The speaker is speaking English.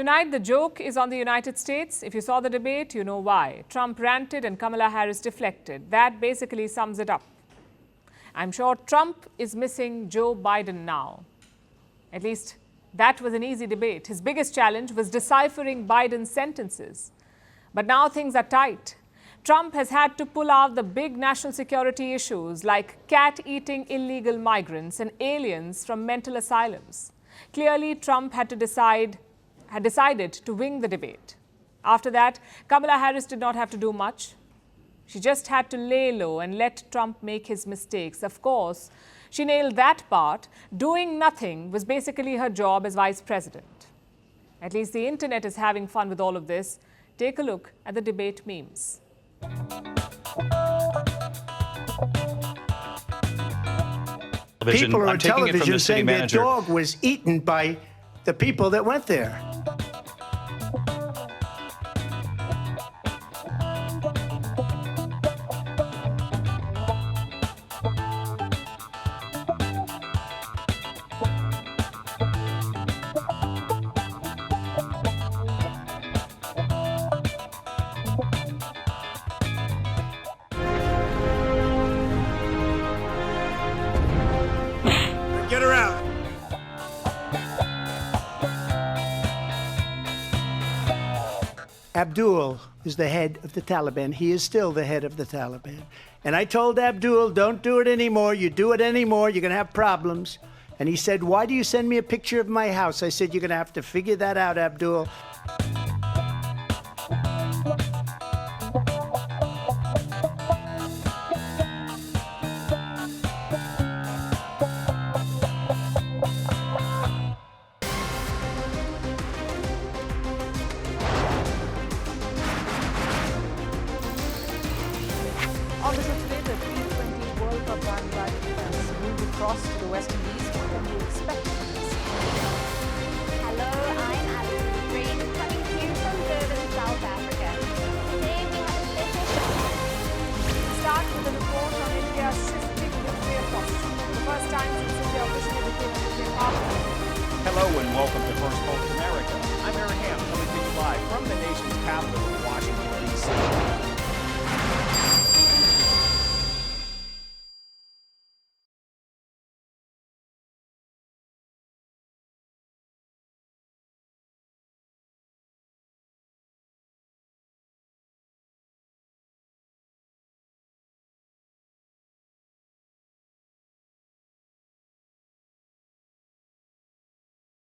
tonight the joke is on the United States. If you saw the debate, you know why. Trump ranted and Kamala Harris deflected. That basically sums it up. I'm sure Trump is missing Joe Biden now. At least that was an easy debate. His biggest challenge was deciphering Biden's sentences. But now things are tight. Trump has had to pull out the big national security issues like cat-eating illegal migrants and aliens from mental asylums. Clearly, Trump had decided to wing the debate. After that, Kamala Harris did not have to do much. She just had to lay low and let Trump make his mistakes. Of course, she nailed that part. Doing nothing was basically her job as vice president. At least the internet is having fun with all of this. Take a look at the debate memes. People are on television saying their dog was eaten by the people that went there. Get her out. Abdul is the head of the Taliban. He is still the head of the Taliban. And I told Abdul, don't do it anymore. You do it anymore, you're going to have problems. And he said, why do you send me a picture of my house? I said, you're going to have to figure that out, Abdul. Obviously today, the T20 World Cup bandwagon has moved across to the West Indies. What can you expect from this? Hello, I'm Alison Green, coming to you from Durban, South Africa. Today we have a special show. We'll start with a report on India's shifting nuclear posture. The first time since India officially became a nuclear power. Hello and welcome to Firstpost America. I'm Aaron Ham, coming to you live from the